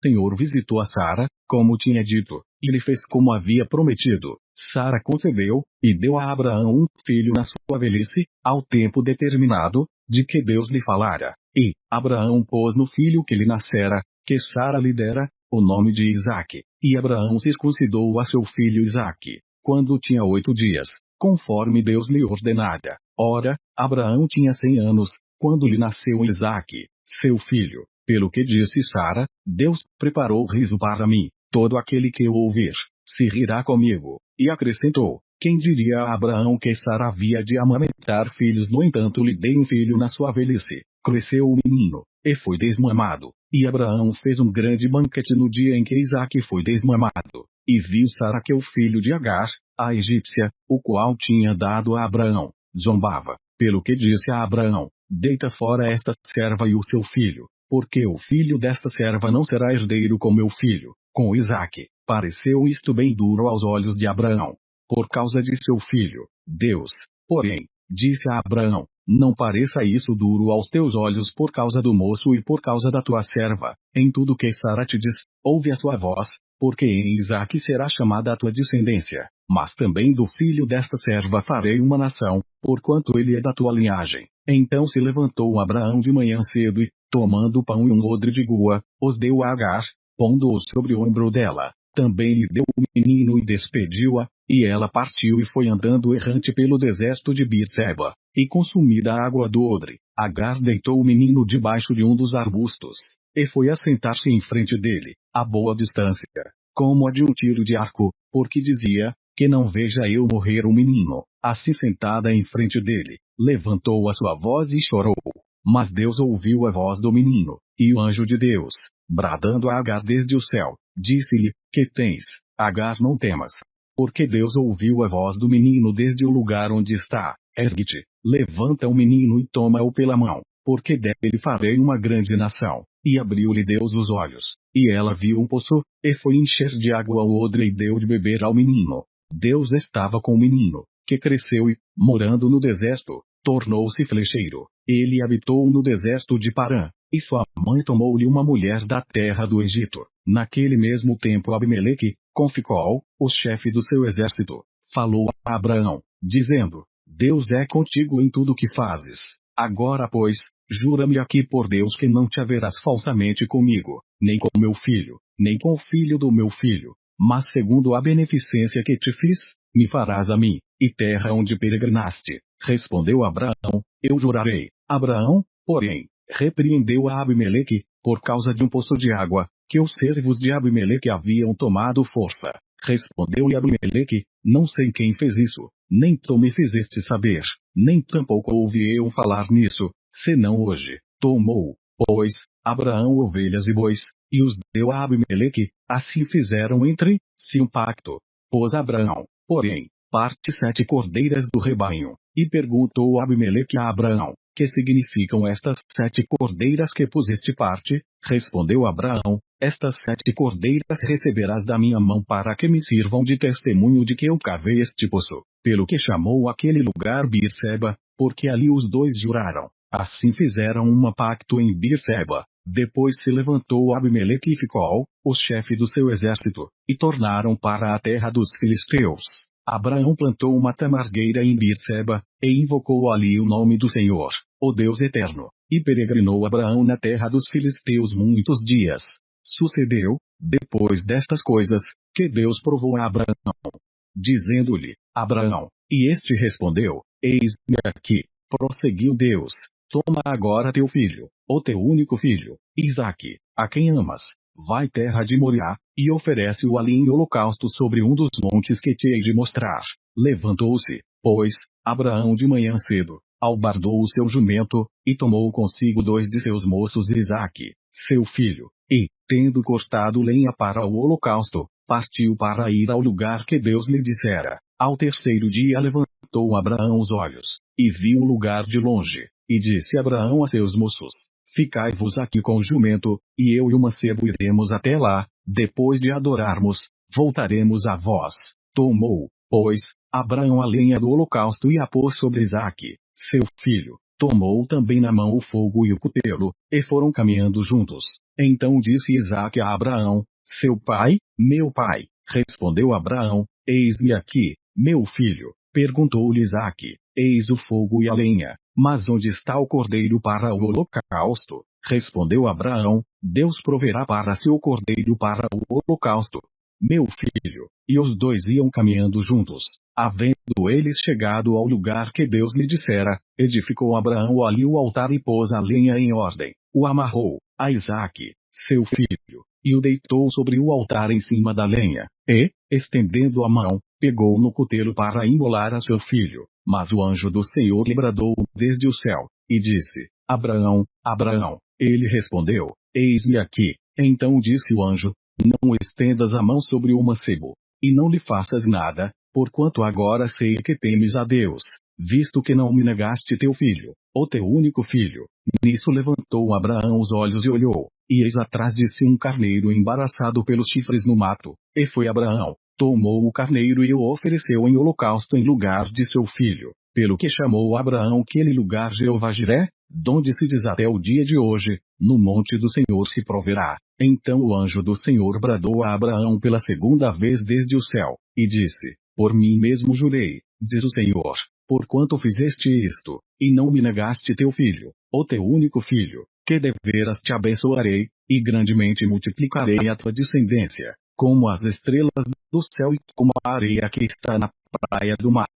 Senhor visitou a Sara, como tinha dito, e lhe fez como havia prometido. Sara concebeu, e deu a Abraão um filho na sua velhice, ao tempo determinado, de que Deus lhe falara. E Abraão pôs no filho que lhe nascera, que Sara lhe dera, o nome de Isaque. E Abraão circuncidou a seu filho Isaque, quando tinha 8 dias, conforme Deus lhe ordenara. Ora, Abraão tinha 100 anos, quando lhe nasceu Isaque, seu filho. Pelo que disse Sara, Deus preparou riso para mim. Todo aquele que o ouvir, se rirá comigo. E acrescentou: quem diria a Abraão que Sara havia de amamentar filhos? No entanto, lhe dei um filho na sua velhice. Cresceu o menino, e foi desmamado. E Abraão fez um grande banquete no dia em que Isaque foi desmamado. E viu Sara que o filho de Agar, a egípcia, o qual tinha dado a Abraão, zombava. Pelo que disse a Abraão: deita fora esta serva e o seu filho, porque o filho desta serva não será herdeiro com meu filho, com Isaque. Pareceu isto bem duro aos olhos de Abraão, por causa de seu filho. Deus, porém, disse a Abraão: não pareça isso duro aos teus olhos por causa do moço e por causa da tua serva. Em tudo que Sara te diz, ouve a sua voz, porque em Isaque será chamada a tua descendência. Mas também do filho desta serva farei uma nação, porquanto ele é da tua linhagem. Então se levantou Abraão de manhã cedo e, tomando pão e um odre de gua, os deu a Agar, pondo-os sobre o ombro dela. Também lhe deu o menino e despediu-a, e ela partiu e foi andando errante pelo deserto de Beerseba. E consumida a água do odre, Agar deitou o menino debaixo de um dos arbustos, e foi assentar-se em frente dele, a boa distância, como a de um tiro de arco, porque dizia: que não veja eu morrer o menino. Assim sentada em frente dele, levantou a sua voz e chorou. Mas Deus ouviu a voz do menino, e o anjo de Deus, bradando a Agar desde o céu, disse-lhe: que tens, Agar? Não temas. Porque Deus ouviu a voz do menino desde o lugar onde está. Ergue-te, levanta o menino e toma-o pela mão, porque dele farei uma grande nação. E abriu-lhe Deus os olhos, e ela viu um poço, e foi encher de água o odre e deu de beber ao menino. Deus estava com o menino, que cresceu e, morando no deserto, tornou-se flecheiro. Ele habitou no deserto de Parã, e sua mãe tomou-lhe uma mulher da terra do Egito. Naquele mesmo tempo Abimeleque, com Ficol, o chefe do seu exército, falou a Abraão, dizendo: Deus é contigo em tudo o que fazes. Agora, pois, jura-me aqui por Deus que não te haverás falsamente comigo, nem com meu filho, nem com o filho do meu filho, mas segundo a beneficência que te fiz, me farás a mim, e terra onde peregrinaste. Respondeu Abraão: eu jurarei. Abraão, porém, repreendeu a Abimeleque, por causa de um poço de água, que os servos de Abimeleque haviam tomado força. Respondeu-lhe Abimeleque: não sei quem fez isso, nem tu me fizeste saber, nem tampouco ouvi eu falar nisso, senão hoje. Tomou, pois, Abraão ovelhas e bois, e os deu a Abimeleque. Assim fizeram entre si um pacto. Pôs Abraão, porém, parte 7 cordeiras do rebanho, e perguntou Abimeleque a Abraão: que significam estas 7 cordeiras que puseste parte? Respondeu Abraão: estas 7 cordeiras receberás da minha mão para que me sirvam de testemunho de que eu cavei este poço. Pelo que chamou aquele lugar Beerseba, porque ali os dois juraram. Assim fizeram um pacto em Beerseba. Depois se levantou Abimeleque e Ficol, o chefe do seu exército, e tornaram para a terra dos filisteus. Abraão plantou uma tamargueira em Beerseba, e invocou ali o nome do Senhor, o Deus eterno. E peregrinou Abraão na terra dos filisteus muitos dias. Sucedeu, depois destas coisas, que Deus provou a Abraão, dizendo-lhe: Abraão. E este respondeu: eis-me aqui. Prosseguiu Deus: toma agora teu filho, o teu único filho, Isaque, a quem amas, vai terra de Moriá, e oferece-o ali em holocausto sobre um dos montes que te hei de mostrar. Levantou-se, pois, Abraão de manhã cedo, albardou o seu jumento, e tomou consigo 2 de seus moços e Isaque, seu filho, e, tendo cortado lenha para o holocausto, partiu para ir ao lugar que Deus lhe dissera. Ao terceiro dia levantou Abraão os olhos, e viu o lugar de longe, e disse Abraão a seus moços: ficai-vos aqui com o jumento, e eu e o mancebo iremos até lá. Depois de adorarmos, voltaremos a vós. Tomou, pois, Abraão a lenha do holocausto e a pôs sobre Isaque, seu filho. Tomou também na mão o fogo e o cutelo, e foram caminhando juntos. Então disse Isaque a Abraão: seu pai, meu pai. Respondeu Abraão: eis-me aqui, meu filho. Perguntou-lhe Isaque: eis o fogo e a lenha, mas onde está o cordeiro para o holocausto? Respondeu Abraão: Deus proverá para si o cordeiro para o holocausto, meu filho. E os dois iam caminhando juntos. Havendo eles chegado ao lugar que Deus lhe dissera, edificou Abraão ali o altar e pôs a lenha em ordem. O amarrou a Isaque, seu filho, e o deitou sobre o altar em cima da lenha. E, estendendo a mão, pegou no cutelo para imolar a seu filho. Mas o anjo do Senhor lhe bradou desde o céu, e disse: Abraão, Abraão. Ele respondeu: eis-me aqui. Então disse o anjo: não estendas a mão sobre o mancebo, e não lhe faças nada, porquanto agora sei que temes a Deus, visto que não me negaste teu filho, o teu único filho. Nisso levantou Abraão os olhos e olhou, e eis atrás de si um carneiro embaraçado pelos chifres no mato. E foi Abraão, tomou o carneiro e o ofereceu em holocausto em lugar de seu filho, pelo que chamou Abraão aquele lugar Jeová-Jiré, donde se diz até o dia de hoje: no monte do Senhor se proverá. Então o anjo do Senhor bradou a Abraão pela segunda vez desde o céu, e disse: por mim mesmo jurei, diz o Senhor, porquanto fizeste isto, e não me negaste teu filho, o teu único filho, que deveras te abençoarei, e grandemente multiplicarei a tua descendência, como as estrelas do céu e como a areia que está na praia do mar.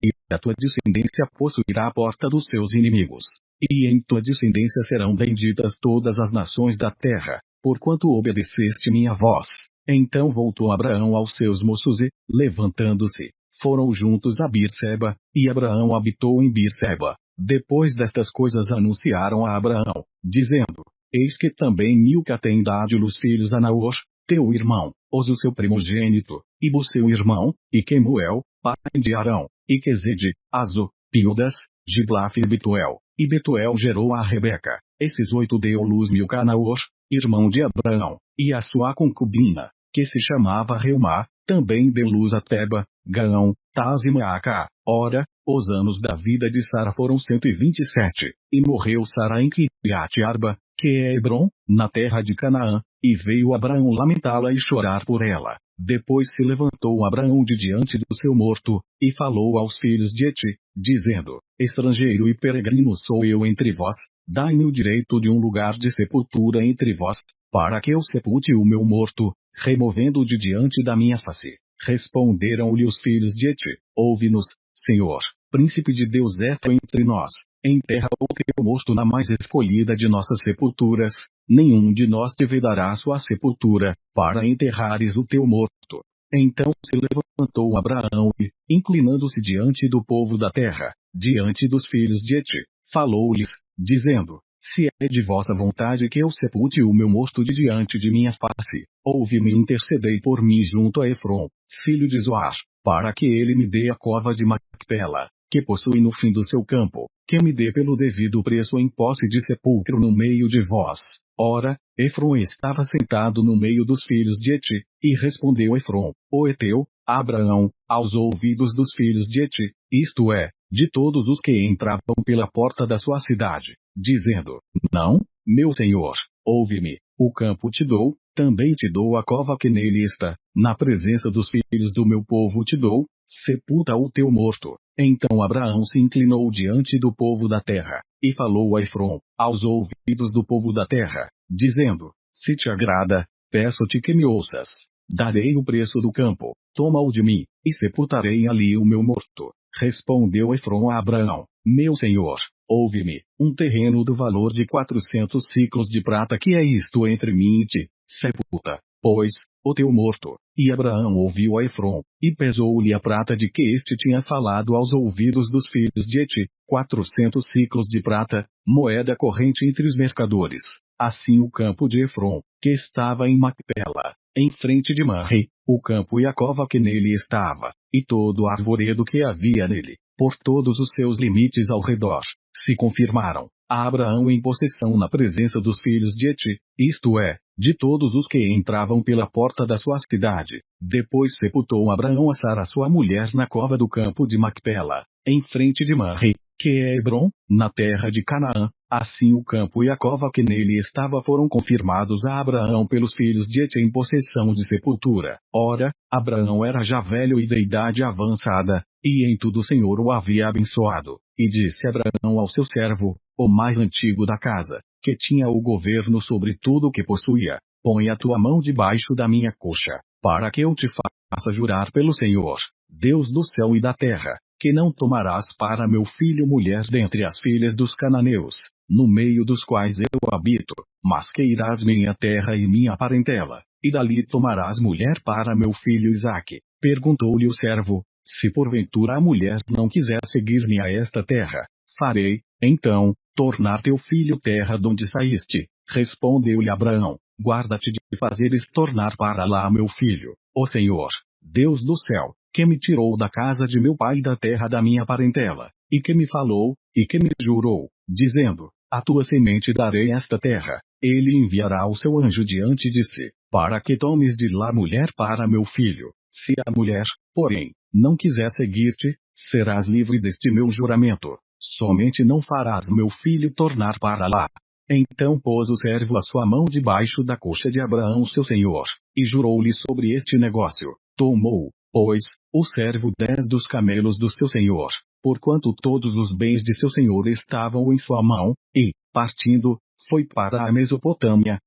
E a tua descendência possuirá a porta dos seus inimigos. E em tua descendência serão benditas todas as nações da terra, porquanto obedeceste minha voz. Então voltou Abraão aos seus moços e, levantando-se, foram juntos a Beerseba, e Abraão habitou em Beerseba. Depois destas coisas anunciaram a Abraão, dizendo: eis que também Milca tem dado os filhos a Naor, teu irmão, o seu primogênito, e o seu irmão, e Quemuel, pai de Arão, e Quezede, Azo, Pildas, Giblaf e Betuel. E Betuel gerou a Rebeca. Esses 8 deu luz Milca a Naor, irmão de Abraão, e a sua concubina, que se chamava Reumá, também deu luz a Teba, Gaão, Taz e Maaca. Ora, os anos da vida de Sara foram 127, e morreu Sara em Kiriat-Arba, que é Hebron, na terra de Canaã, e veio Abraão lamentá-la e chorar por ela. Depois se levantou Abraão de diante do seu morto, e falou aos filhos de Eti, dizendo: estrangeiro e peregrino sou eu entre vós, dai-me o direito de um lugar de sepultura entre vós, para que eu sepulte o meu morto, removendo-o de diante da minha face. Responderam-lhe os filhos de Eti: ouve-nos, Senhor, príncipe de Deus és tu entre nós, enterra o teu morto na mais escolhida de nossas sepulturas, nenhum de nós te vedará sua sepultura, para enterrares o teu morto. Então se levantou Abraão e, inclinando-se diante do povo da terra, diante dos filhos de Eti, falou-lhes, dizendo: se é de vossa vontade que eu sepulte o meu morto de diante de minha face, ouve-me e intercedei por mim junto a Efron, filho de Zoar, para que ele me dê a cova de Macpela, que possui no fim do seu campo, que me dê pelo devido preço em posse de sepulcro no meio de vós. Ora, Efron estava sentado no meio dos filhos de Eti, e respondeu Efron, o Eteu, a Abraão, aos ouvidos dos filhos de Eti, isto é, de todos os que entravam pela porta da sua cidade, dizendo: não, meu senhor, ouve-me, o campo te dou, também te dou a cova que nele está, na presença dos filhos do meu povo te dou, sepulta o teu morto. Então Abraão se inclinou diante do povo da terra, e falou a Efron, aos ouvidos do povo da terra, dizendo: se te agrada, peço-te que me ouças. Darei o preço do campo, toma-o de mim, e sepultarei ali o meu morto. Respondeu Efron a Abraão: meu senhor, ouve-me, um terreno do valor de 400 ciclos de prata que é isto entre mim e ti, sepulta, pois, o teu morto. E Abraão ouviu a Efron, e pesou-lhe a prata de que este tinha falado aos ouvidos dos filhos de Eti, 400 ciclos de prata, moeda corrente entre os mercadores. Assim o campo de Efron, que estava em Macpela, em frente de Manre, o campo e a cova que nele estava, e todo o arvoredo que havia nele, por todos os seus limites ao redor, se confirmaram a Abraão em possessão na presença dos filhos de Eti, isto é, de todos os que entravam pela porta da sua cidade. Depois sepultou Abraão a Sara sua mulher na cova do campo de Macpela, em frente de Manre, que é Hebrom, na terra de Canaã. Assim o campo e a cova que nele estava foram confirmados a Abraão pelos filhos de Et em possessão de sepultura. Ora, Abraão era já velho e de idade avançada, e em tudo o Senhor o havia abençoado. E disse Abraão ao seu servo, o mais antigo da casa, que tinha o governo sobre tudo o que possuía: põe a tua mão debaixo da minha coxa, para que eu te faça jurar pelo Senhor, Deus do céu e da terra, que não tomarás para meu filho mulher dentre as filhas dos cananeus, no meio dos quais eu habito, mas que irás minha terra e minha parentela, e dali tomarás mulher para meu filho Isaque. Perguntou-lhe o servo: se porventura a mulher não quiser seguir-me a esta terra, farei, então, tornar teu filho terra donde saíste. Respondeu-lhe Abraão: guarda-te de fazeres tornar para lá meu filho, o Senhor, Deus do céu, que me tirou da casa de meu pai e da terra da minha parentela, e que me falou, e que me jurou, dizendo: a tua semente darei esta terra. Ele enviará o seu anjo diante de si, para que tomes de lá mulher para meu filho. Se a mulher, porém, não quiser seguir-te, serás livre deste meu juramento. Somente não farás meu filho tornar para lá. Então pôs o servo a sua mão debaixo da coxa de Abraão seu senhor, e jurou-lhe sobre este negócio. Tomou, pois, o servo 10 dos camelos do seu senhor, porquanto todos os bens de seu senhor estavam em sua mão, e, partindo, foi para a Mesopotâmia,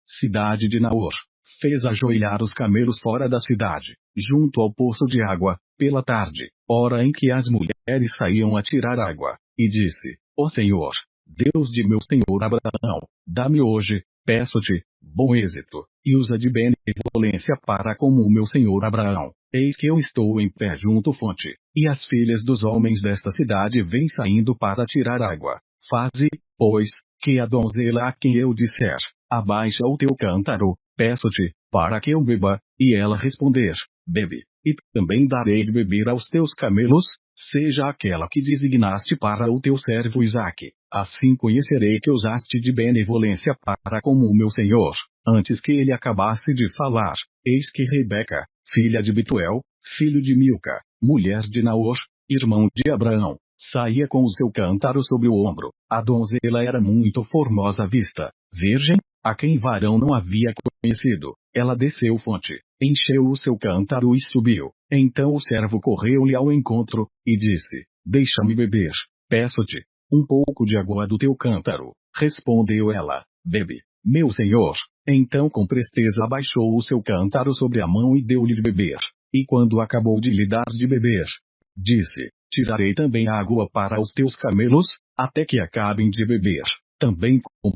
cidade de Naor. Fez ajoelhar os camelos fora da cidade, junto ao poço de água, pela tarde, hora em que as mulheres saíam a tirar água, e disse: ó Senhor, Deus de meu senhor Abraão, dá-me hoje, peço-te, bom êxito, e usa de benevolência para com o meu senhor Abraão. Eis que eu estou em pé junto à fonte, e as filhas dos homens desta cidade vêm saindo para tirar água. Faze, pois, que a donzela a quem eu disser: abaixa o teu cântaro, peço-te, para que eu beba, e ela responder: bebe, e também darei de beber aos teus camelos, seja aquela que designaste para o teu servo Isaque. Assim conhecerei que usaste de benevolência para com o meu senhor. Antes que ele acabasse de falar, eis que Rebeca, filha de Betuel, filho de Milca, mulher de Naor, irmão de Abraão, saía com o seu cântaro sobre o ombro. A donzela era muito formosa à vista, virgem, a quem varão não havia conhecido. Ela desceu fonte, encheu o seu cântaro e subiu. Então o servo correu-lhe ao encontro, e disse: deixa-me beber, peço-te, um pouco de água do teu cântaro. Respondeu ela: bebe, meu senhor. Então com presteza abaixou o seu cântaro sobre a mão e deu-lhe de beber. E quando acabou de lhe dar de beber, disse: tirarei também água para os teus camelos, até que acabem de beber. Também com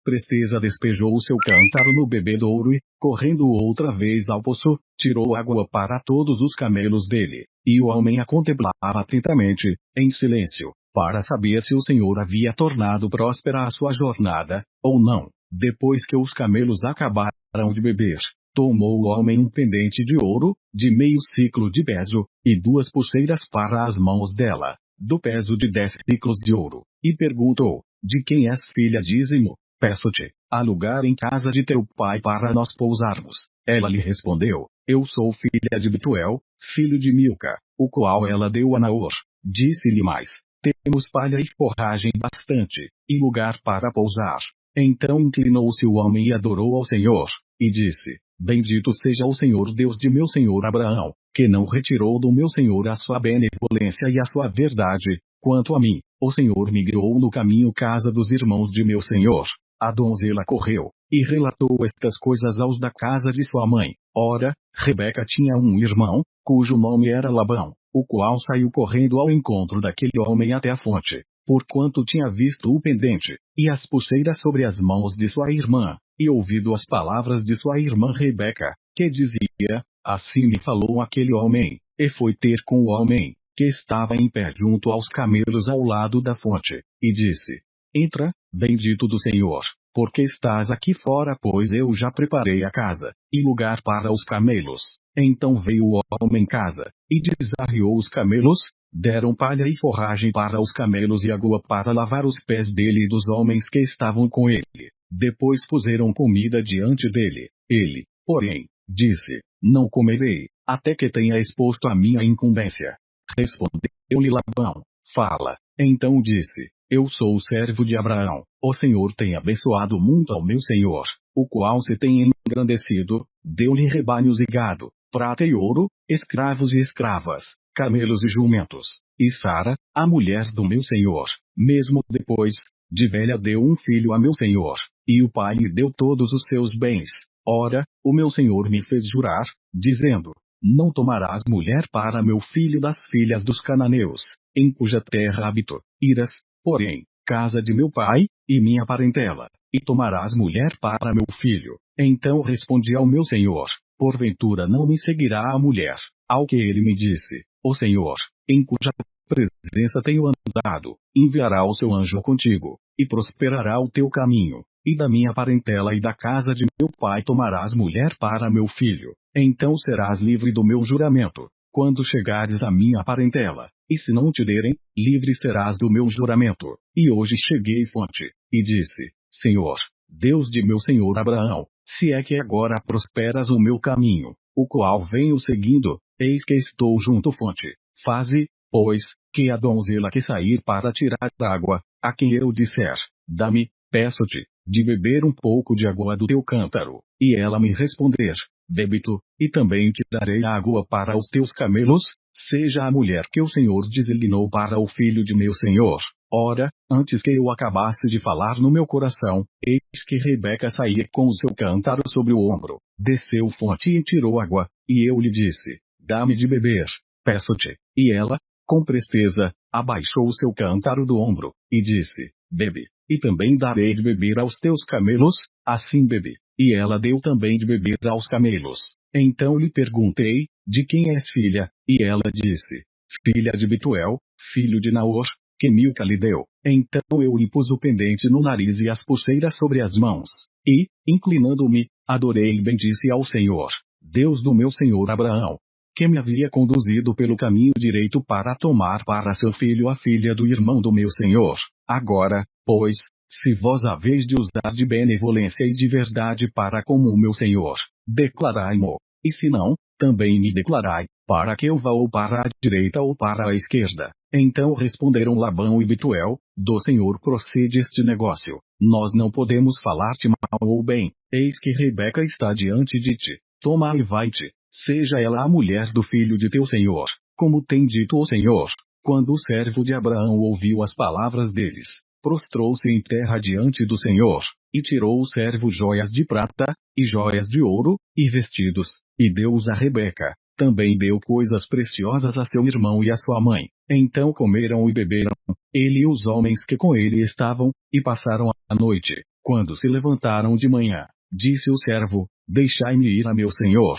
presteza despejou o seu cântaro no bebedouro e, correndo outra vez ao poço, tirou água para todos os camelos dele. E o homem a contemplava atentamente, em silêncio, para saber se o Senhor havia tornado próspera a sua jornada, ou não. Depois que os camelos acabaram de beber, tomou o homem um pendente de ouro, de meio siclo de peso, e 2 pulseiras para as mãos dela, do peso de 10 ciclos de ouro, e perguntou: de quem és filha? Dízimo, peço-te, há lugar em casa de teu pai para nós pousarmos. Ela lhe respondeu: eu sou filha de Betuel, filho de Milca, o qual ela deu a Naor. Disse-lhe mais: temos palha e forragem bastante, e lugar para pousar. Então inclinou-se o homem e adorou ao Senhor, e disse: bendito seja o Senhor Deus de meu senhor Abraão, que não retirou do meu senhor a sua benevolência e a sua verdade. Quanto a mim, o Senhor me guiou no caminho casa dos irmãos de meu senhor. A donzela correu, e relatou estas coisas aos da casa de sua mãe. Ora, Rebeca tinha um irmão, cujo nome era Labão, o qual saiu correndo ao encontro daquele homem até a fonte, porquanto tinha visto o pendente, e as pulseiras sobre as mãos de sua irmã, e ouvido as palavras de sua irmã Rebeca, que dizia: assim me falou aquele homem, e foi ter com o homem, que estava em pé junto aos camelos ao lado da fonte, e disse: entra, bendito do Senhor, porque estás aqui fora, pois eu já preparei a casa, e lugar para os camelos. Então veio o homem em casa, e desarreou os camelos, deram palha e forragem para os camelos e água para lavar os pés dele e dos homens que estavam com ele. Depois puseram comida diante dele. Ele, porém, disse: não comerei, até que tenha exposto a minha incumbência. Respondeu-lhe Labão: fala. Então disse: Eu sou o servo de Abraão. O Senhor tem abençoado muito ao meu senhor, o qual se tem engrandecido, deu-lhe rebanhos e gado, prata e ouro, escravos e escravas, camelos e jumentos. E Sara, a mulher do meu senhor, mesmo depois de velha, deu um filho a meu senhor, e o pai lhe deu todos os seus bens. Ora, o meu senhor me fez jurar, dizendo: Não tomarás mulher para meu filho das filhas dos cananeus, em cuja terra habito. Irás, porém, casa de meu pai, e minha parentela, e tomarás mulher para meu filho. Então respondi ao meu senhor: Porventura não me seguirá a mulher? Ao que ele me disse: O Senhor, em cuja presença tenho andado, enviará o seu anjo contigo, e prosperará o teu caminho, e da minha parentela e da casa de meu pai tomarás mulher para meu filho. Então serás livre do meu juramento, quando chegares à minha parentela, e se não te derem, livre serás do meu juramento. E hoje cheguei fonte, e disse: Senhor, Deus de meu senhor Abraão, se é que agora prosperas o meu caminho, o qual venho seguindo, eis que estou junto fonte. Faze, pois, que a donzela que sair para tirar água, a quem eu disser: Dá-me, peço-te, de beber um pouco de água do teu cântaro, e ela me responder: Bebe tu, e também te darei água para os teus camelos, seja a mulher que o Senhor designou para o filho de meu senhor. Ora, antes que eu acabasse de falar no meu coração, eis que Rebeca saía com o seu cântaro sobre o ombro, desceu fonte e tirou água, e eu lhe disse: Dá-me de beber, peço-te. E ela, com presteza, abaixou o seu cântaro do ombro, e disse: Bebe, e também darei de beber aos teus camelos. Assim bebe. E ela deu também de beber aos camelos. Então lhe perguntei: De quem és filha? E ela disse: Filha de Betuel, filho de Naor, que Milca lhe deu. Então eu lhe pus o pendente no nariz e as pulseiras sobre as mãos. E, inclinando-me, adorei e bendisse ao Senhor, Deus do meu senhor Abraão, que me havia conduzido pelo caminho direito para tomar para seu filho a filha do irmão do meu senhor. Agora, pois, se vós haveis de usar de benevolência e de verdade para com o meu senhor, declarai-mo. E se não, também me declarai, para que eu vá ou para a direita ou para a esquerda. Então responderam Labão e Betuel: Do Senhor procede este negócio. Nós não podemos falar-te mal ou bem. Eis que Rebeca está diante de ti. Toma e vai-te. Seja ela a mulher do filho de teu senhor, como tem dito o Senhor. Quando o servo de Abraão ouviu as palavras deles, prostrou-se em terra diante do Senhor, e tirou o servo joias de prata, e joias de ouro, e vestidos, e deu-os a Rebeca. Também deu coisas preciosas a seu irmão e a sua mãe. Então comeram e beberam, ele e os homens que com ele estavam, e passaram a noite. Quando se levantaram de manhã, disse o servo: Deixai-me ir a meu senhor.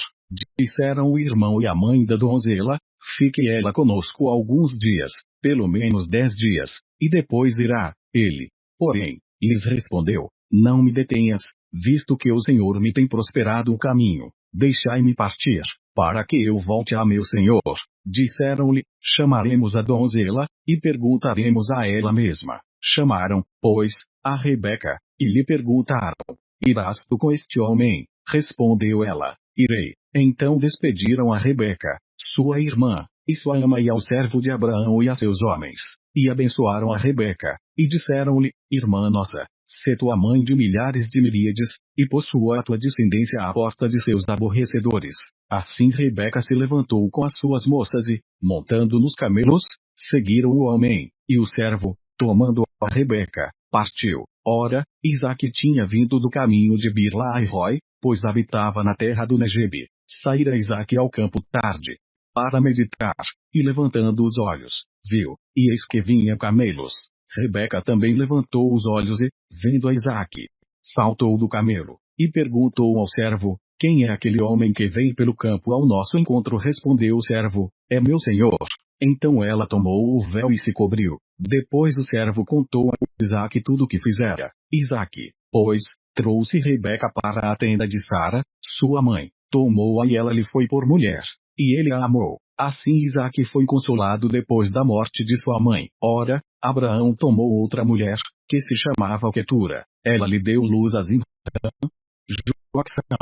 Disseram o irmão e a mãe da donzela: Fique ela conosco alguns dias, pelo menos 10 dias, e depois irá. Ele, porém, lhes respondeu: Não me detenhas, visto que o Senhor me tem prosperado o caminho. Deixai-me partir, para que eu volte a meu senhor. Disseram-lhe: Chamaremos a donzela, e perguntaremos a ela mesma. Chamaram, pois, a Rebeca, e lhe perguntaram: Irás tu com este homem? Respondeu ela: Irei. Então despediram a Rebeca, sua irmã, e sua ama e ao servo de Abraão e a seus homens. E abençoaram a Rebeca, e disseram-lhe: Irmã nossa, sê tua mãe de milhares de miríades, e possua a tua descendência à porta de seus aborrecedores. Assim Rebeca se levantou com as suas moças e, montando nos camelos, seguiram o homem, e o servo, tomando a Rebeca, partiu. Ora, Isaque tinha vindo do caminho de Bir-lahai-roi, pois habitava na terra do Negebe. Saíra Isaque ao campo tarde, para meditar, e levantando os olhos, viu, e eis que vinha camelos. Rebeca também levantou os olhos e, vendo a Isaque, saltou do camelo, e perguntou ao servo: Quem é aquele homem que vem pelo campo ao nosso encontro? Respondeu o servo: É meu senhor. Então ela tomou o véu e se cobriu. Depois o servo contou a Isaque tudo o que fizera. Isaque, pois, trouxe Rebeca para a tenda de Sara, sua mãe, tomou-a e ela lhe foi por mulher. E ele a amou. Assim Isaque foi consolado depois da morte de sua mãe. Ora, Abraão tomou outra mulher, que se chamava Quetura. Ela lhe deu luz a Zimrã, Joaxã,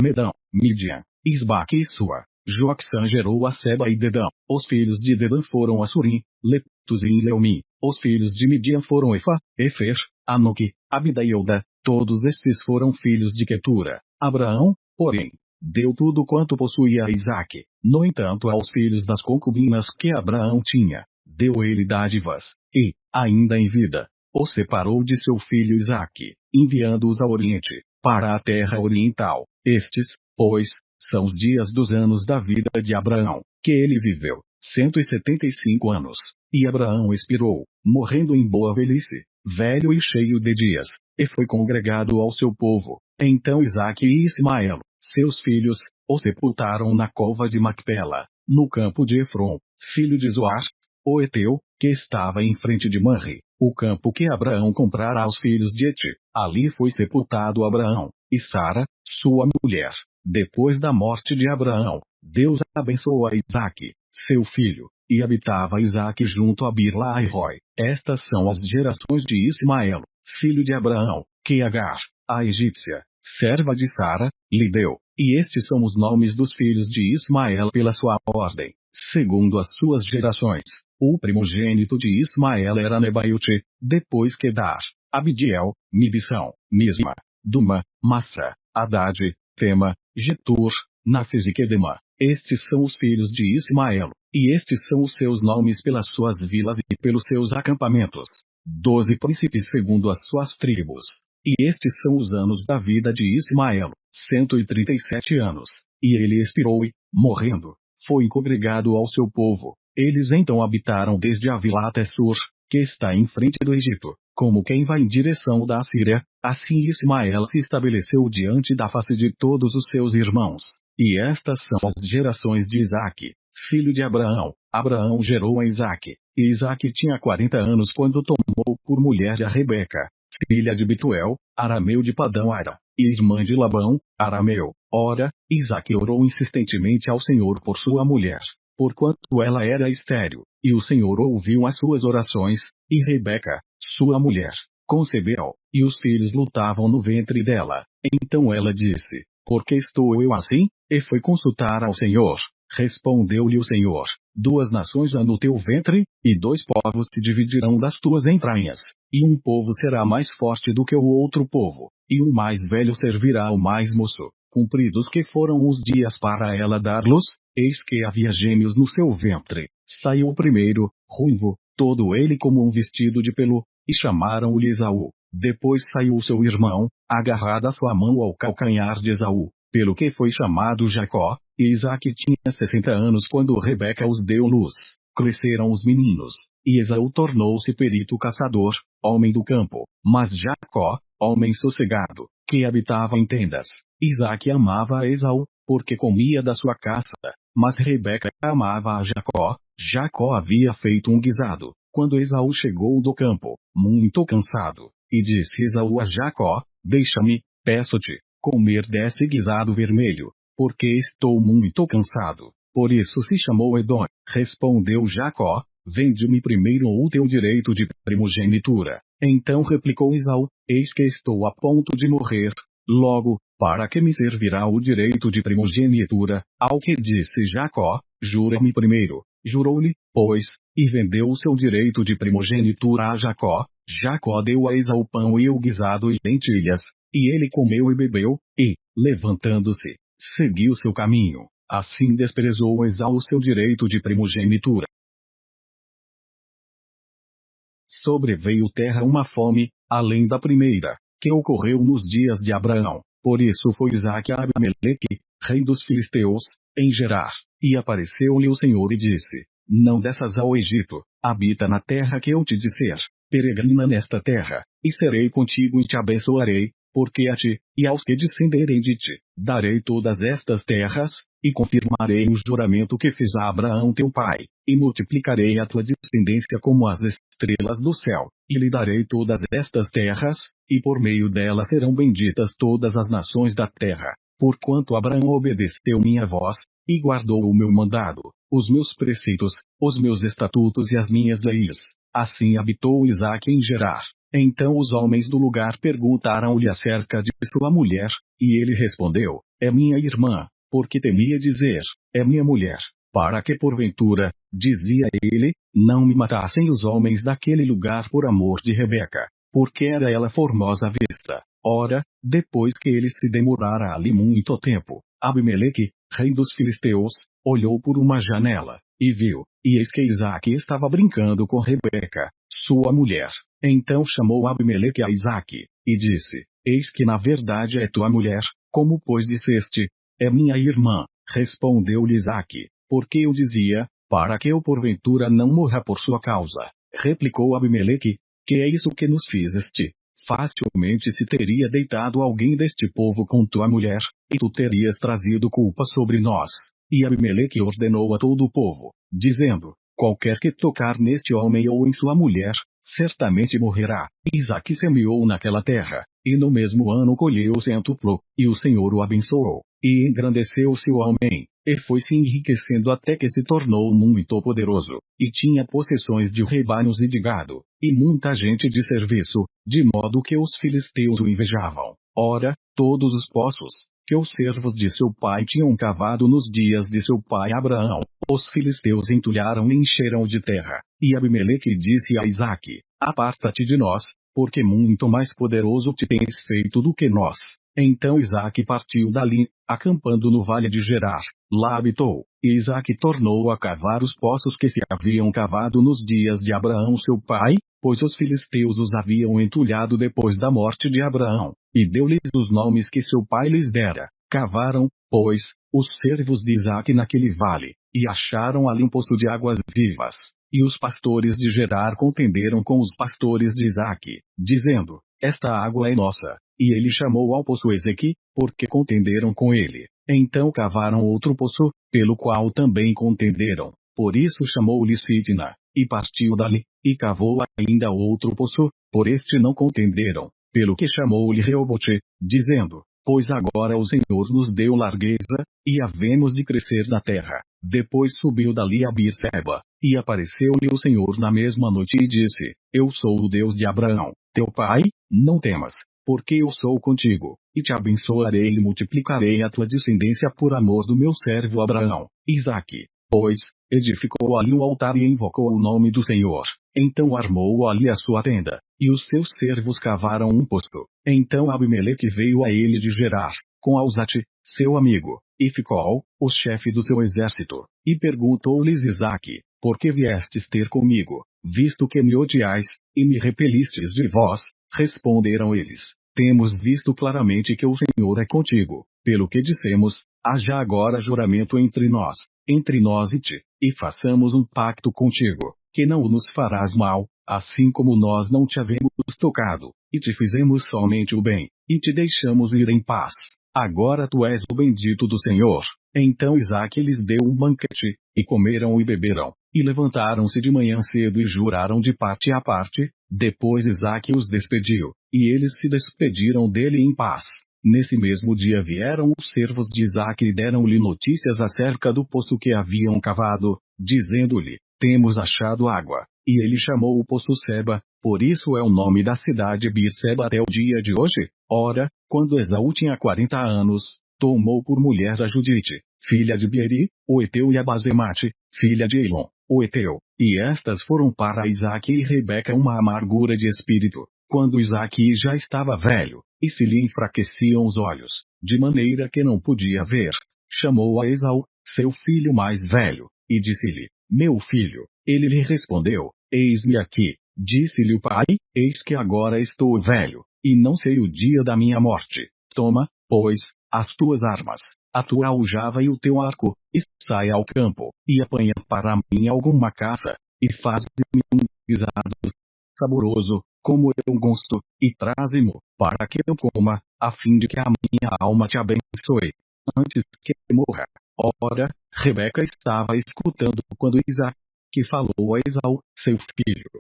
Medão, Midian, Isbaque e Sua. Joxã gerou a Seba e Dedã. Os filhos de Dedã foram Assurim, Letus e Leumim. Os filhos de Midian foram Efa, Efer, Anoque, Abida e Elda. Todos estes foram filhos de Quetura. Abraão, porém, deu tudo quanto possuía a Isaque. No entanto, aos filhos das concubinas que Abraão tinha, deu ele dádivas, e, ainda em vida, os separou de seu filho Isaque, enviando-os ao Oriente, para a terra oriental. Estes, pois, são os dias dos anos da vida de Abraão, que ele viveu, 175 anos. E Abraão expirou, morrendo em boa velhice, velho e cheio de dias, e foi congregado ao seu povo. Então Isaque e Ismael, seus filhos, o sepultaram na cova de Macpela, no campo de Efron, filho de Zoar, o Eteu, que estava em frente de Manre, o campo que Abraão comprara aos filhos de Eti. Ali foi sepultado Abraão, e Sara, sua mulher. Depois da morte de Abraão, Deus abençoou a Isaque, seu filho, e habitava Isaque junto a Birla-Ai-Roi. Estas são as gerações de Ismael, filho de Abraão, que Agar, a egípcia, serva de Sara, lhe deu. E estes são os nomes dos filhos de Ismael pela sua ordem, segundo as suas gerações. O primogênito de Ismael era Nebaiote, depois Quedar, Abidiel, Mibissão, Misma, Duma, Massa, Haddad, Tema, Getur, Nafes e Quedema. Estes são os filhos de Ismael, e estes são os seus nomes pelas suas vilas e pelos seus acampamentos. 12 príncipes segundo as suas tribos. E estes são os anos da vida de Ismael, 137 anos. E ele expirou e, morrendo, foi congregado ao seu povo. Eles então habitaram desde Avila até Sur, que está em frente do Egito, como quem vai em direção da Assíria. Assim Ismael se estabeleceu diante da face de todos os seus irmãos. E estas são as gerações de Isaque, filho de Abraão. Abraão gerou a Isaque, e Isaque tinha 40 anos quando tomou por mulher a Rebeca, filha de Betuel, arameu de Padão-Ara, e irmã de Labão, arameu. Ora, Isaque orou insistentemente ao Senhor por sua mulher, porquanto ela era estéril, e o Senhor ouviu as suas orações, e Rebeca, sua mulher, concebeu, e os filhos lutavam no ventre dela. Então ela disse: por que estou eu assim? E foi consultar ao Senhor. Respondeu-lhe o Senhor: 2 nações há no teu ventre, e 2 povos se dividirão das tuas entranhas, e um povo será mais forte do que o outro povo, e o mais velho servirá ao mais moço. Cumpridos que foram os dias para ela dar luz, eis que havia gêmeos no seu ventre. Saiu o primeiro, ruivo, todo ele como um vestido de pelo, e chamaram-lhe Esaú. Depois saiu seu irmão, agarrada a sua mão ao calcanhar de Esaú, pelo que foi chamado Jacó. E Isaque tinha 60 anos quando Rebeca os deu luz. Cresceram os meninos, e Esaú tornou-se perito caçador, homem do campo, mas Jacó, homem sossegado, que habitava em tendas. Isaque amava a Esaú, porque comia da sua caça, mas Rebeca amava a Jacó. Jacó havia feito um guisado, quando Esaú chegou do campo, muito cansado, e disse Esaú a Jacó: deixa-me, peço-te, comer desse guisado vermelho, porque estou muito cansado. Por isso se chamou Edom. Respondeu Jacó: vende-me primeiro o teu direito de primogenitura. Então replicou Esaú: eis que estou a ponto de morrer. Logo, para que me servirá o direito de primogenitura? Ao que disse Jacó: jura-me primeiro. Jurou-lhe, pois, e vendeu o seu direito de primogenitura a Jacó. Jacó deu a Esaú pão e o guisado e lentilhas, e ele comeu e bebeu, e, levantando-se, seguiu seu caminho. Assim desprezou Esaú seu direito de primogenitura. Sobreveio terra uma fome, além da primeira, que ocorreu nos dias de Abraão. Por isso foi Isaque a Abimeleque, rei dos filisteus, em Gerar. E apareceu-lhe o Senhor e disse: não desças ao Egito, habita na terra que eu te disser, peregrina nesta terra, e serei contigo e te abençoarei, porque a ti, e aos que descenderem de ti, darei todas estas terras, e confirmarei o juramento que fiz a Abraão teu pai, e multiplicarei a tua descendência como as estrelas do céu, e lhe darei todas estas terras, e por meio delas serão benditas todas as nações da terra, porquanto Abraão obedeceu minha voz, e guardou o meu mandado, os meus preceitos, os meus estatutos e as minhas leis. Assim habitou Isaque em Gerar. Então os homens do lugar perguntaram-lhe acerca de sua mulher, e ele respondeu: é minha irmã. porque temia dizer: é minha mulher. Para que porventura, dizia ele, não me matassem os homens daquele lugar por amor de Rebeca, porque era ela formosa à vista. Ora, depois que ele se demorara ali muito tempo, Abimeleque, rei dos filisteus, olhou por uma janela, e viu, e eis que Isaque estava brincando com Rebeca, sua mulher. Então chamou Abimeleque a Isaque, e disse: eis que na verdade é tua mulher, como pois disseste, é minha irmã. Respondeu-lhe Isaque: porque eu dizia, para que eu porventura não morra por sua causa. Replicou Abimeleque: que é isso que nos fizeste? Facilmente se teria deitado alguém deste povo com tua mulher, e tu terias trazido culpa sobre nós. E Abimeleque ordenou a todo o povo, dizendo: qualquer que tocar neste homem ou em sua mulher, certamente morrerá. Isaque semeou naquela terra, e no mesmo ano colheu cêntuplo, e o Senhor o abençoou, e engrandeceu-se o homem, e foi se enriquecendo até que se tornou muito poderoso, e tinha possessões de rebanhos e de gado, e muita gente de serviço, de modo que os filisteus o invejavam. Ora, todos os poços que os servos de seu pai tinham cavado nos dias de seu pai Abraão, os filisteus entulharam e encheram de terra. E Abimeleque disse a Isaque: aparta-te de nós, porque muito mais poderoso te tens feito do que nós. Então Isaque partiu dali, acampando no vale de Gerar. Lá habitou. E Isaque tornou a cavar os poços que se haviam cavado nos dias de Abraão seu pai, pois os filisteus os haviam entulhado depois da morte de Abraão, e deu-lhes os nomes que seu pai lhes dera. Cavaram, pois, os servos de Isaque naquele vale, e acharam ali um poço de águas vivas. E os pastores de Gerar contenderam com os pastores de Isaque, dizendo: esta água é nossa. E ele chamou ao poço Ezequi, porque contenderam com ele. Então cavaram outro poço, pelo qual também contenderam. Por isso chamou-lhe Sitna, e partiu dali, e cavou ainda outro poço, por este não contenderam, pelo que chamou-lhe Reobote, dizendo: pois agora o Senhor nos deu largueza, e havemos de crescer na terra. Depois subiu dali a Beerseba, e apareceu-lhe o Senhor na mesma noite e disse: eu sou o Deus de Abraão, teu pai, não temas, porque eu sou contigo, e te abençoarei e multiplicarei a tua descendência por amor do meu servo Abraão. Isaque, pois, edificou ali um altar e invocou o nome do Senhor. Então armou ali a sua tenda, e os seus servos cavaram um poço. Então Abimeleque veio a ele de Gerar, com Auzate, seu amigo, e Ficol, o chefe do seu exército, e perguntou-lhes Isaque: por que viestes ter comigo, visto que me odiais, e me repelistes de vós? Responderam eles: temos visto claramente que o Senhor é contigo, pelo que dissemos: haja agora juramento entre nós e ti, e façamos um pacto contigo, que não nos farás mal, assim como nós não te havemos tocado, e te fizemos somente o bem, e te deixamos ir em paz. Agora tu és o bendito do Senhor. Então Isaque lhes deu um banquete, e comeram e beberam, e levantaram-se de manhã cedo e juraram de parte a parte. Depois Isaque os despediu, e eles se despediram dele em paz. Nesse mesmo dia vieram os servos de Isaque e deram-lhe notícias acerca do poço que haviam cavado, dizendo-lhe: temos achado água. E ele chamou o poço Seba, por isso é o nome da cidade Beerseba até o dia de hoje. Ora, quando Esaú tinha 40 anos, tomou por mulher a Judite, filha de Beeri, o Eteu, e a Basemate, filha de Elon, o Eteu. E estas foram para Isaque e Rebeca uma amargura de espírito, quando Isaque já estava velho, e se lhe enfraqueciam os olhos, de maneira que não podia ver. Chamou a Esaú, seu filho mais velho, e disse-lhe: meu filho. Ele lhe respondeu: eis-me aqui. Disse-lhe o pai: eis que agora estou velho, e não sei o dia da minha morte. Toma, pois, as tuas armas, a tua aljava e o teu arco, e sai ao campo, e apanha para mim alguma caça, e faz-me um guisado saboroso, como eu gosto, e traze-mo, para que eu coma, a fim de que a minha alma te abençoe, antes que morra. Ora, Rebeca estava escutando quando Isaque falou a Esaú, seu filho.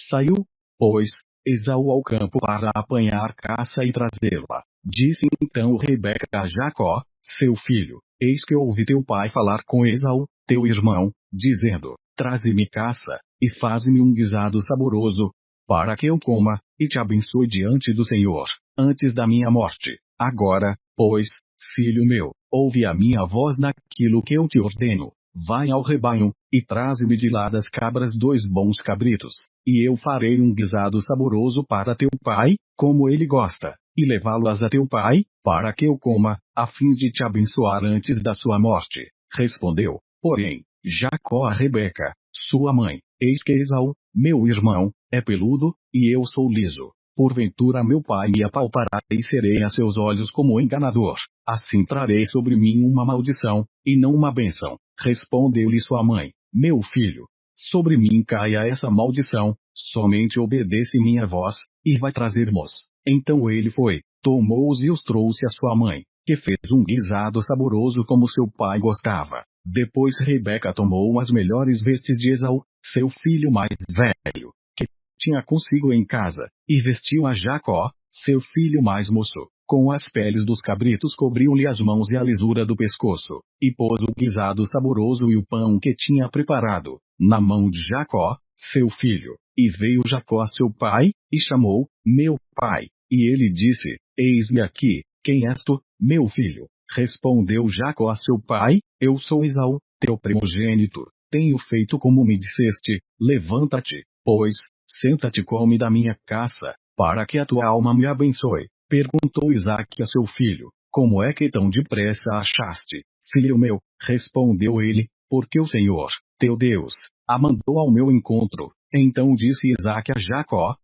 Saiu, pois, Esaú ao campo para apanhar caça e trazê-la. Disse então Rebeca a Jacó, seu filho: eis que ouvi teu pai falar com Esaú, teu irmão, dizendo: traze-me caça, e faz-me um guisado saboroso, para que eu coma, e te abençoe diante do Senhor, antes da minha morte. Agora, pois, filho meu, ouve a minha voz naquilo que eu te ordeno. Vai ao rebanho, e traze-me de lá das cabras 2 bons cabritos, e eu farei um guisado saboroso para teu pai, como ele gosta, e levá-los a teu pai, para que eu coma, a fim de te abençoar antes da sua morte. Respondeu, porém, Jacó a Rebeca, sua mãe, eis que Esaú, meu irmão, é peludo, e eu sou liso. Porventura meu pai me apalpará e serei a seus olhos como enganador. Assim trarei sobre mim uma maldição, e não uma bênção. Respondeu-lhe sua mãe, meu filho, sobre mim caia essa maldição, somente obedece minha voz, e vai trazer-mos. Então ele foi, tomou-os e os trouxe a sua mãe, que fez um guisado saboroso como seu pai gostava. Depois Rebeca tomou as melhores vestes de Esaú, seu filho mais velho, que tinha consigo em casa, e vestiu a Jacó, seu filho mais moço. Com as peles dos cabritos cobriu-lhe as mãos e a lisura do pescoço, e pôs o guisado saboroso e o pão que tinha preparado, na mão de Jacó, seu filho. E veio Jacó a seu pai, e chamou, meu pai. E ele disse, eis-me aqui, quem és tu, meu filho? Respondeu Jacó a seu pai, eu sou Esaú, teu primogênito. Tenho feito como me disseste, levanta-te, pois, senta-te e come da minha caça, para que a tua alma me abençoe. Perguntou Isaque a seu filho, como é que tão depressa achaste, filho meu? Respondeu ele, porque o Senhor, teu Deus, a mandou ao meu encontro. Então disse Isaque a Jacó,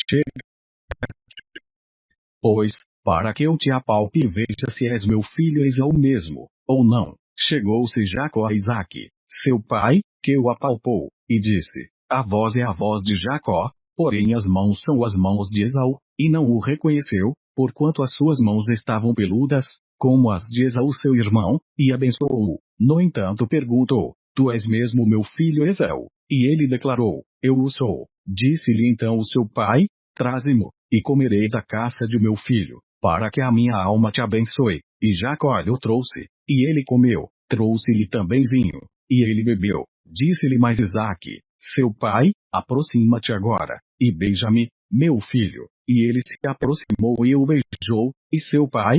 chega, pois, para que eu te apalpe e veja se és meu filho Esaú mesmo, ou não. Chegou-se Jacó a Isaque, seu pai, que o apalpou, e disse, a voz é a voz de Jacó, porém as mãos são as mãos de Esaú, e não o reconheceu, porquanto as suas mãos estavam peludas, como as de Esaú seu irmão, e abençoou-o. No entanto perguntou, tu és mesmo meu filho Esaú? E ele declarou, eu o sou. Disse-lhe então o seu pai, traze-mo, e comerei da caça de meu filho, para que a minha alma te abençoe. E Jacó lhe o trouxe, e ele comeu. Trouxe-lhe também vinho, e ele bebeu. Disse-lhe mais Isaque, seu pai, aproxima-te agora, e beija-me, meu filho. E ele se aproximou e o beijou, e seu pai,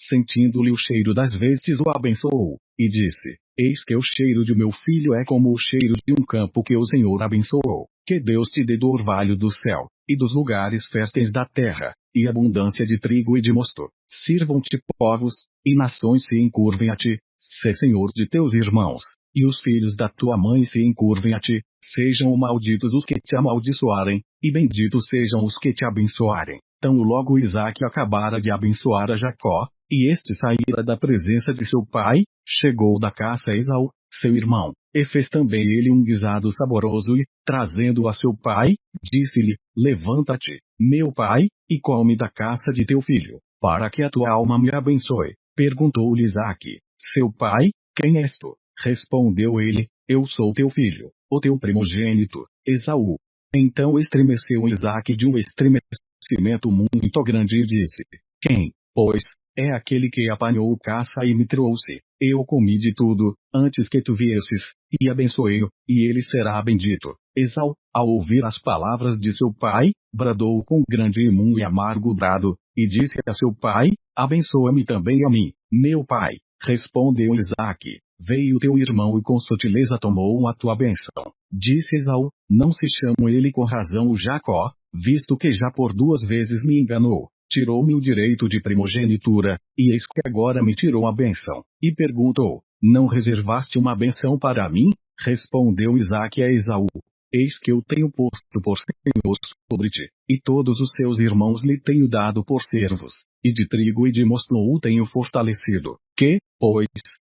sentindo-lhe o cheiro das vestes, o abençoou, e disse, eis que o cheiro de meu filho é como o cheiro de um campo que o Senhor abençoou. Que Deus te dê do orvalho do céu, e dos lugares férteis da terra, e abundância de trigo e de mosto. Sirvam-te povos, e nações se encurvem a ti, sê senhor de teus irmãos, e os filhos da tua mãe se encurvem a ti. Sejam malditos os que te amaldiçoarem, e benditos sejam os que te abençoarem. Tão logo Isaque acabara de abençoar a Jacó, e este saíra da presença de seu pai, chegou da caça a Esaú, seu irmão, e fez também ele um guisado saboroso e, trazendo a seu pai, disse-lhe, levanta-te, meu pai, e come da caça de teu filho, para que a tua alma me abençoe. Perguntou-lhe Isaque, seu pai, quem és tu? Respondeu ele, eu sou teu filho, o teu primogênito, Esaú. Então estremeceu Isaque de um estremecimento muito grande e disse, quem, pois, é aquele que apanhou caça e me trouxe? Eu comi de tudo, antes que tu viesses, e abençoei-o, e ele será bendito. Esaú, ao ouvir as palavras de seu pai, bradou com grande e muito amargo brado, e disse a seu pai, abençoa-me também a mim, meu pai. Respondeu Isaque, veio teu irmão e com sutileza tomou a tua bênção. Disse Esaú, não se chama ele com razão o Jacó, visto que já por 2 vezes me enganou. Tirou-me o direito de primogenitura, e eis que agora me tirou a bênção. E perguntou, não reservaste uma bênção para mim? Respondeu Isaque a Esaú, eis que eu tenho posto por senhor sobre ti, e todos os seus irmãos lhe tenho dado por servos, e de trigo e de mosto o tenho fortalecido. Que, pois,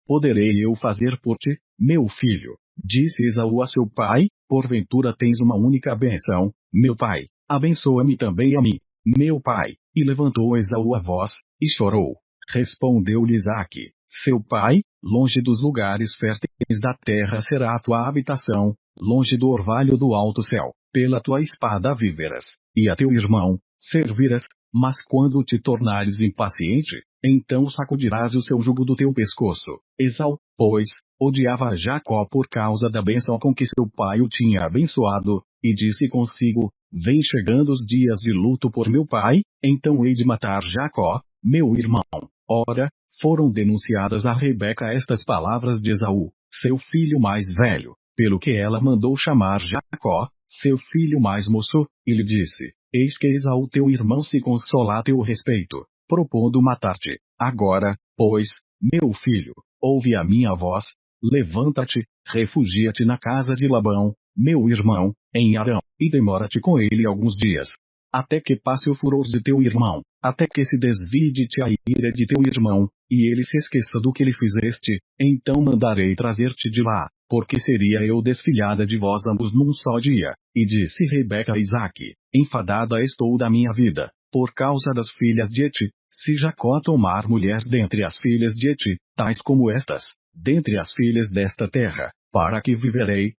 poderei eu fazer por ti, meu filho? Disse Esaú a seu pai, porventura tens uma única bênção, meu pai, abençoa-me também a mim, meu pai. E levantou Esaú a voz, e chorou. Respondeu-lhe Isaque, seu pai, longe dos lugares férteis da terra será a tua habitação, longe do orvalho do alto céu. Pela tua espada viverás, e a teu irmão servirás, mas quando te tornares impaciente, então sacudirás o seu jugo do teu pescoço. Esaú, pois, odiava Jacó por causa da bênção com que seu pai o tinha abençoado, e disse consigo, vem chegando os dias de luto por meu pai, então hei de matar Jacó, meu irmão. Ora, foram denunciadas a Rebeca estas palavras de Esaú, seu filho mais velho, pelo que ela mandou chamar Jacó, seu filho mais moço, e lhe disse: Eis que Esaú teu irmão se consola a teu respeito, propondo matar-te. Agora, pois, meu filho, ouve a minha voz, levanta-te, refugia-te na casa de Labão, meu irmão, em Harã, e demora-te com ele alguns dias, até que passe o furor de teu irmão, até que se desvie de ti a ira de teu irmão, e ele se esqueça do que lhe fizeste, então mandarei trazer-te de lá, porque seria eu desfilhada de vós ambos num só dia. E disse Rebeca a Isaque: Enfadada estou da minha vida, por causa das filhas de Eti. Se Jacó tomar mulher dentre as filhas de Eti, tais como estas, dentre as filhas desta terra, para que viverei,